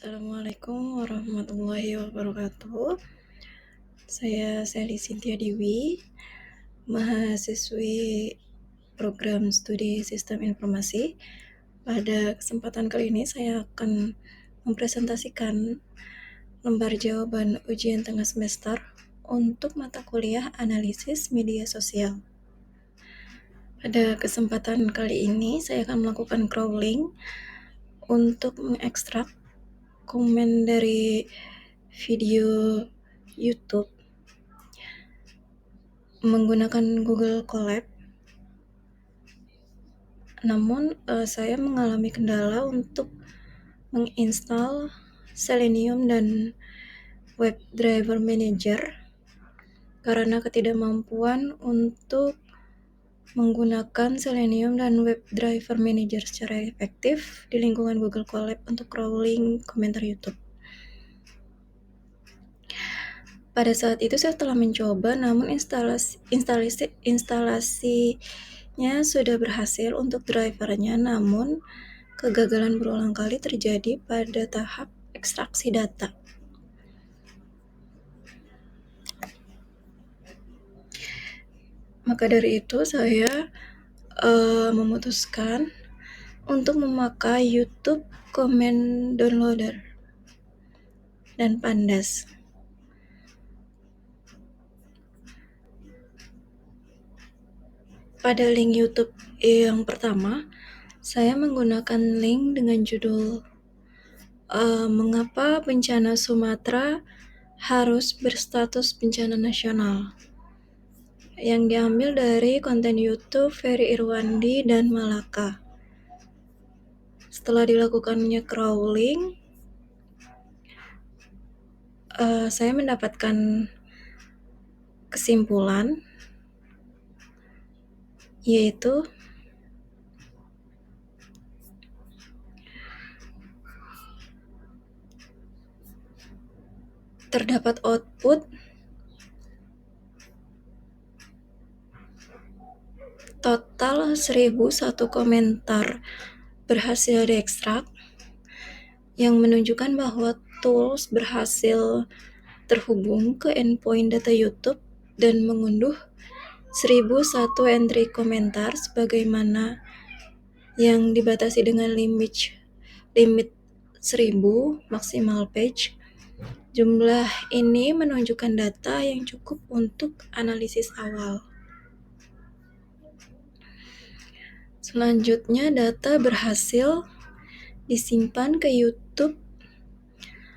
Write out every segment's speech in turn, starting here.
Assalamualaikum warahmatullahi wabarakatuh. Saya Sally Cynthia Dewi, mahasiswi program studi Sistem Informasi. Pada kesempatan kali ini saya akan mempresentasikan lembar jawaban ujian tengah semester untuk mata kuliah Analisis Media Sosial. Pada kesempatan kali ini saya akan melakukan crawling untuk mengekstrak komen dari video YouTube menggunakan Google Colab. Namun saya mengalami kendala untuk menginstal Selenium dan WebDriver Manager karena ketidakmampuan untuk menggunakan Selenium dan WebDriver Manager secara efektif di lingkungan Google Colab untuk crawling komentar YouTube. Pada saat itu saya telah mencoba, namun instalasinya sudah berhasil untuk drivernya, namun kegagalan berulang kali terjadi pada tahap ekstraksi data. Maka dari itu saya memutuskan untuk memakai YouTube Comment Downloader dan Pandas. Pada link YouTube yang pertama, saya menggunakan link dengan judul Mengapa bencana Sumatera harus berstatus bencana nasional, yang diambil dari konten YouTube Ferry Irwandi dan Malaka. Setelah dilakukannya crawling, saya mendapatkan kesimpulan, yaitu terdapat output total 1001 komentar berhasil diekstrak, yang menunjukkan bahwa tools berhasil terhubung ke endpoint data YouTube dan mengunduh 1001 entry komentar sebagaimana yang dibatasi dengan limit 1000 maksimal page. Jumlah ini menunjukkan data yang cukup untuk analisis awal. Selanjutnya, data berhasil disimpan ke YouTube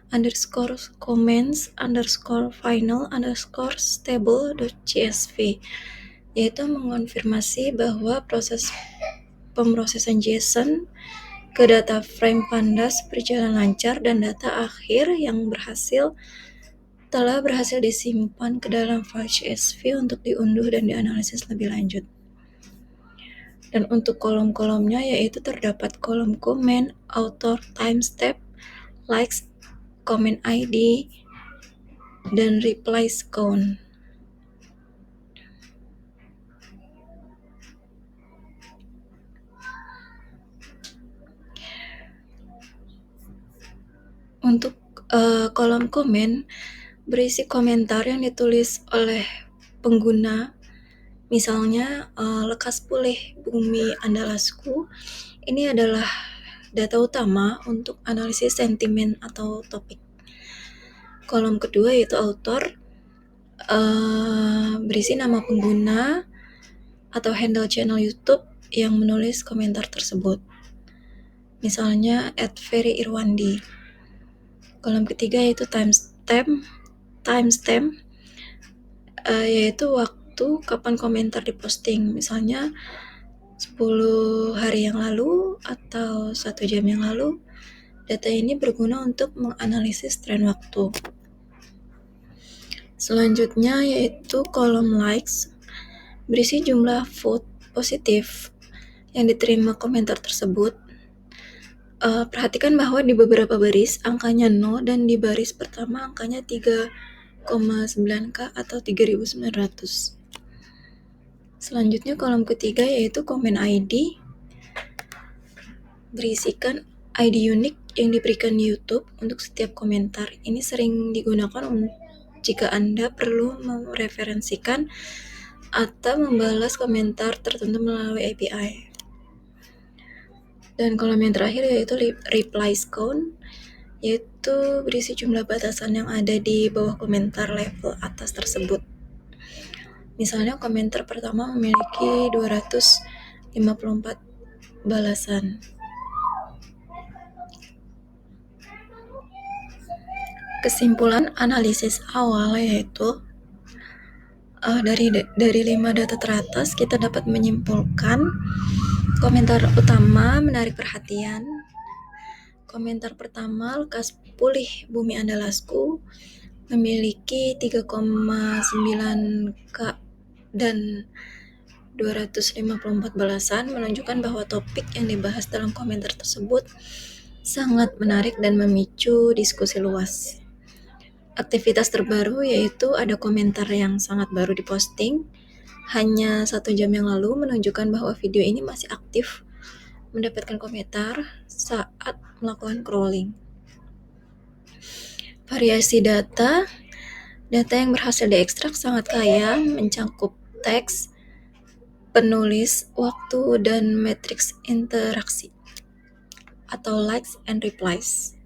_comments_final_stable.csv, yaitu mengonfirmasi bahwa proses pemrosesan JSON ke data frame Pandas berjalan lancar dan data akhir yang telah berhasil disimpan ke dalam file CSV untuk diunduh dan dianalisis lebih lanjut. Dan untuk kolom-kolomnya yaitu terdapat kolom komen, author, timestamp, likes, comment ID, dan replies count. Untuk kolom komen berisi komentar yang ditulis oleh pengguna, misalnya lekas pulih bumi Andalasku. Ini adalah data utama untuk analisis sentimen atau topik. Kolom kedua yaitu author, berisi nama pengguna atau handle channel YouTube yang menulis komentar tersebut, misalnya @ferryirwandi. Kolom ketiga yaitu timestamp, yaitu waktu kapan komentar diposting, misalnya 10 hari yang lalu atau 1 jam yang lalu. Data ini berguna untuk menganalisis tren waktu. Selanjutnya yaitu kolom likes, berisi jumlah vote positif yang diterima komentar tersebut. Perhatikan bahwa di beberapa baris angkanya 0 dan di baris pertama angkanya 3,9K atau 3.900. Selanjutnya kolom ketiga yaitu comment ID, berisikan ID unik yang diberikan YouTube untuk setiap komentar. Ini sering digunakan jika Anda perlu mereferensikan atau membalas komentar tertentu melalui API. Dan kolom yang terakhir yaitu replies count, yaitu berisi jumlah batasan yang ada di bawah komentar level atas tersebut. Misalnya komentar pertama memiliki 254 balasan. Kesimpulan analisis awal yaitu dari 5 data teratas kita dapat menyimpulkan komentar utama menarik perhatian. Komentar pertama, lekas pulih bumi Andalasku, memiliki 3,9K dan 254 balasan, menunjukkan bahwa topik yang dibahas dalam komentar tersebut sangat menarik dan memicu diskusi luas. Aktivitas terbaru yaitu ada komentar yang sangat baru diposting hanya 1 jam yang lalu, menunjukkan bahwa video ini masih aktif mendapatkan komentar saat melakukan crawling. Variasi data yang berhasil diekstrak sangat kaya, mencakup teks, penulis, waktu, dan matriks interaksi atau likes and replies.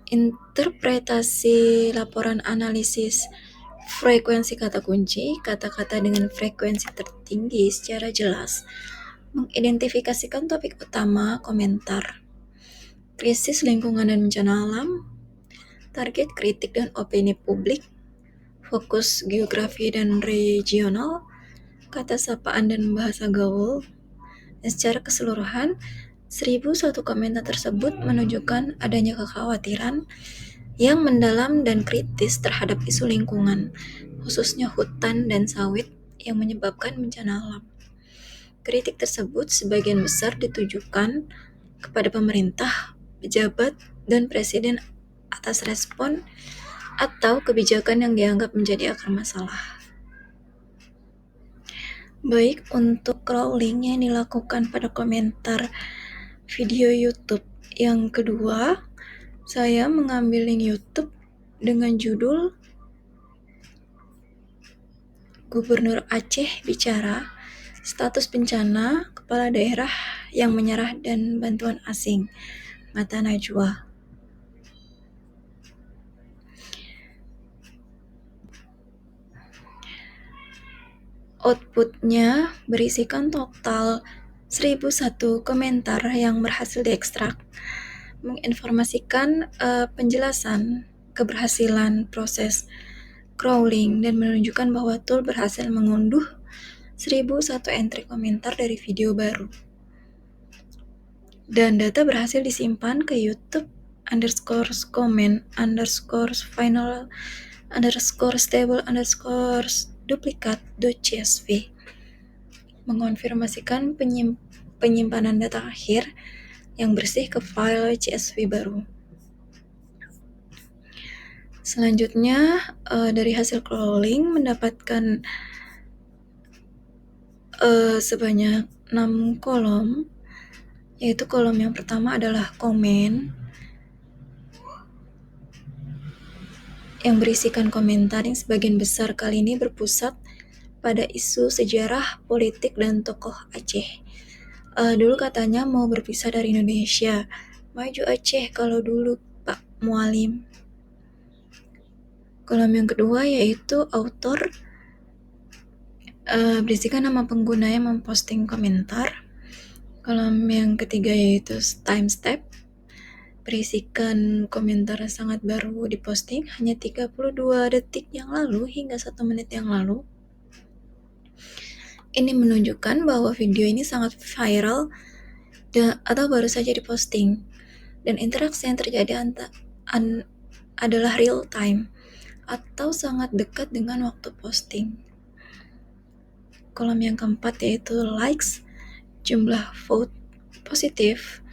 Interpretasi laporan analisis frekuensi kata kunci, kata-kata dengan frekuensi tertinggi secara jelas, mengidentifikasikan topik utama komentar, krisis lingkungan dan bencana alam, target kritik dan opini publik, fokus geografi dan regional, kata sapaan dan bahasa gaul. Dan secara keseluruhan, 1001 komentar tersebut menunjukkan adanya kekhawatiran yang mendalam dan kritis terhadap isu lingkungan, khususnya hutan dan sawit yang menyebabkan bencana alam. Kritik tersebut sebagian besar ditujukan kepada pemerintah, pejabat, dan presiden atas respon atau kebijakan yang dianggap menjadi akar masalah. Baik untuk crawling yang dilakukan pada komentar video YouTube. Yang kedua, saya mengambil link YouTube dengan judul Gubernur Aceh bicara, status bencana, kepala daerah yang menyerah dan bantuan asing, Mata Najwa. Outputnya berisikan total 1001 komentar yang berhasil diekstrak, menginformasikan penjelasan keberhasilan proses crawling dan menunjukkan bahwa tool berhasil mengunduh 1001 entry komentar dari video baru. Dan data berhasil disimpan ke YouTube _comment_final_stable_duplicate.csv, mengonfirmasikan penyimpanan data akhir yang bersih ke file CSV baru. Selanjutnya, dari hasil crawling mendapatkan sebanyak 6 kolom, yaitu kolom yang pertama adalah komen yang berisikan komentar yang sebagian besar kali ini berpusat pada isu sejarah, politik, dan tokoh Aceh. Dulu katanya mau berpisah dari Indonesia, maju Aceh kalau dulu Pak Mualim. Kolom yang kedua yaitu author, berisikan nama pengguna yang memposting komentar. Kolom yang ketiga yaitu timestamp, berisikan komentar sangat baru diposting hanya 32 detik yang lalu hingga 1 menit yang lalu. Ini menunjukkan bahwa video ini sangat viral atau baru saja diposting, dan interaksi yang terjadi adalah real time atau sangat dekat dengan waktu posting. Kolom yang keempat yaitu likes, jumlah vote positif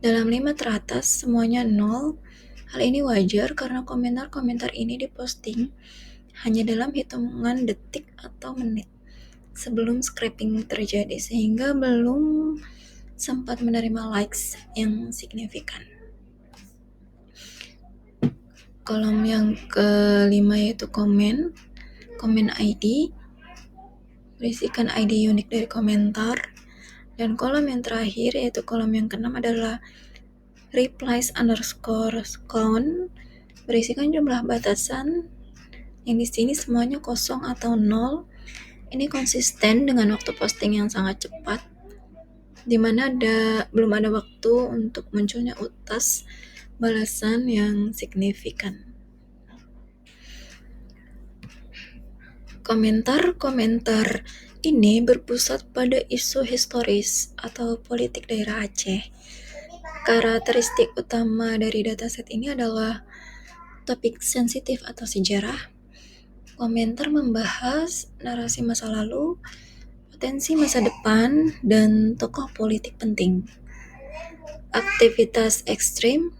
dalam 5 teratas semuanya 0. Hal ini wajar karena komentar-komentar ini diposting hanya dalam hitungan detik atau menit sebelum scraping terjadi, sehingga belum sempat menerima likes yang signifikan. Kolom yang kelima yaitu komen ID, berisikan ID unik dari komentar. Dan kolom yang terakhir yaitu kolom yang keenam adalah replies_count, berisikan jumlah batasan yang di sini semuanya kosong atau 0. Ini konsisten dengan waktu posting yang sangat cepat, di mana belum ada waktu untuk munculnya utas balasan yang signifikan. Komentar ini berpusat pada isu historis atau politik daerah Aceh. Karakteristik utama dari dataset ini adalah topik sensitif atau sejarah. Komentar membahas narasi masa lalu, potensi masa depan, dan tokoh politik penting. Aktivitas ekstrim,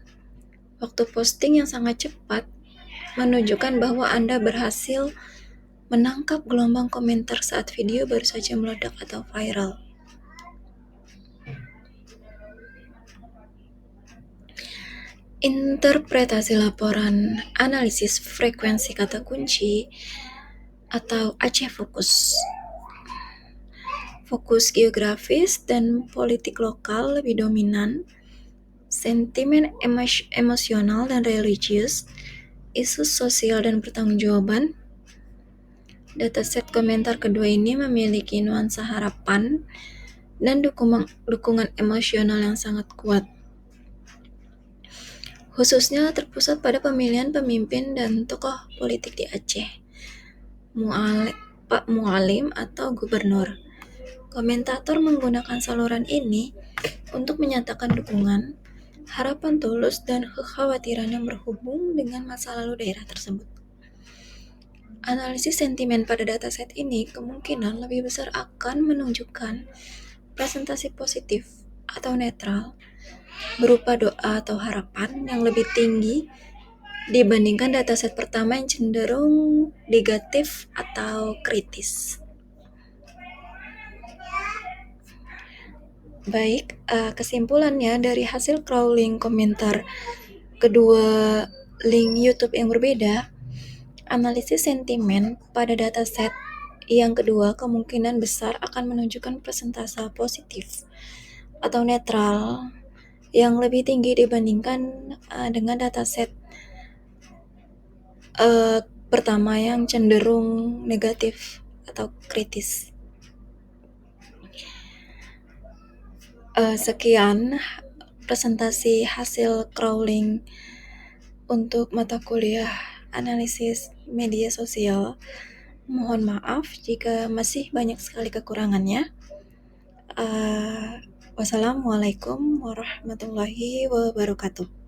waktu posting yang sangat cepat, menunjukkan bahwa Anda berhasil menangkap gelombang komentar saat video baru saja meledak atau viral. Interpretasi laporan analisis frekuensi kata kunci atau Aceh Fokus. Fokus geografis dan politik lokal lebih dominan, sentimen emosional dan religius, isu sosial dan pertanggungjawaban. Dataset komentar kedua ini memiliki nuansa harapan dan dukungan emosional yang sangat kuat, khususnya terpusat pada pemilihan pemimpin dan tokoh politik di Aceh, Pak Mualim atau gubernur. Komentator menggunakan saluran ini untuk menyatakan dukungan, harapan tulus, dan kekhawatiran yang berhubung dengan masa lalu daerah tersebut. Analisis sentimen pada dataset ini kemungkinan lebih besar akan menunjukkan presentasi positif atau netral berupa doa atau harapan yang lebih tinggi dibandingkan dataset pertama yang cenderung negatif atau kritis. Baik, kesimpulannya dari hasil crawling komentar kedua link YouTube yang berbeda, analisis sentimen pada dataset yang kedua kemungkinan besar akan menunjukkan persentase positif atau netral yang lebih tinggi dibandingkan dengan dataset pertama yang cenderung negatif atau kritis. Sekian presentasi hasil crawling untuk mata kuliah analisis media sosial. Mohon maaf jika masih banyak sekali kekurangannya. Wassalamualaikum warahmatullahi wabarakatuh.